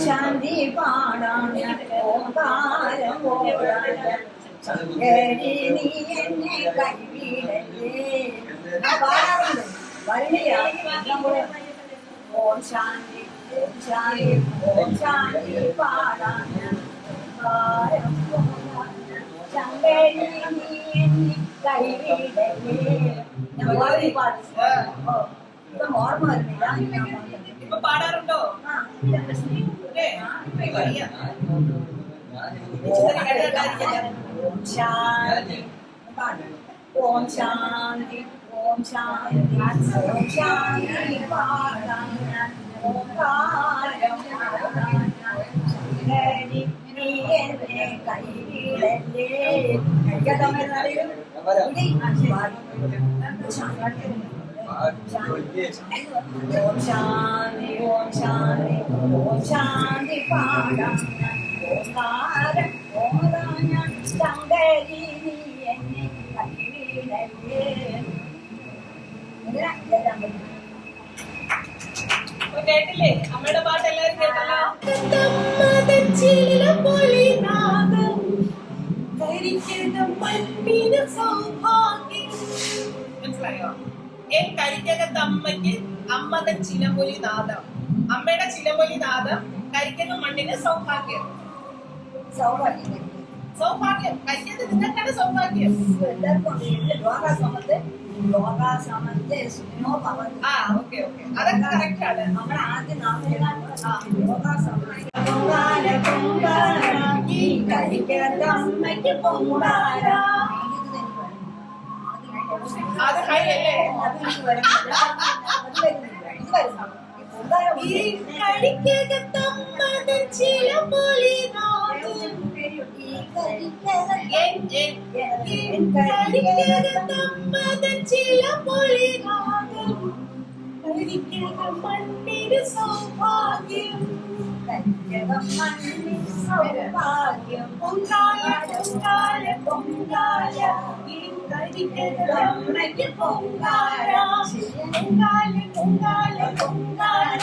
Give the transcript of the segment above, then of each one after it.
ശാന്തി പാടാം ഓംകാരം നീ എന്നെ കൈവിടല്ലേ. പാടാറുണ്ട് ഓം ശാന്തി ഓം ശാന്തി ഓം ശാന്തി പാടാം ശങ്കരി നീ എന്നെ കൈവിടല്ലേ. ഞാൻ ഓർമ്മ വരുന്നില്ല. ഇപ്പൊ പാടാറുണ്ടോ? ഓം ശാന്തി ഓം ശാന്തി ഓം ശാന്തി ഓം ശാന്തി പാടാം ഓംകാരം ശങ്കരി നീ എന്നെ കൈവിടല്ലേ. ഓം ശാന്തി ഓം ശാന്തി ഓം ശാന്തി പാടാം ഓംകാരം ഓരാൻ ശങ്കരി നീ എന്നെ കൈവിടല്ലേ. കേട്ടില്ലേ? അമ്മയുടെ പാട്ട് എല്ലാവരും കേട്ടല്ലോ. മനസ്സിലായോ? എൻ കരിക്കകത്തമ്മയ്ക്ക് അമ്മതൻ ചിലമൊലി നാദം. അമ്മയുടെ ചിലമൊലി നാദം കരിക്കക മണ്ണിന് സൗഭാഗ്യം. സൗഭാഗ്യം കരിക്കത് നിങ്ങൾക്കാണ് സൗഭാഗ്യം. ഓക്കെ അതൊക്കെ കറക്റ്റ് ആണ്. നമ്മുടെ ആദ്യം കരിക്കകത്തമ്മയ്ക്ക് പൊങ്കാല. അത് കൈയല്ലേ? മണ്ണിന് സൗഭാഗ്യം സൗഭാഗ്യം പൊങ്കാല പൊങ്കാല പൊങ്കാല കരിക്കകത്തമ്മയ്ക്ക് പൊങ്കാല പൊങ്കാല പൊങ്കാല പൊങ്കാല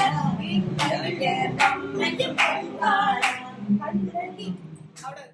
കരിക്കകത്തമ്മയ്ക്ക് പൊങ്കാല. അവിടെ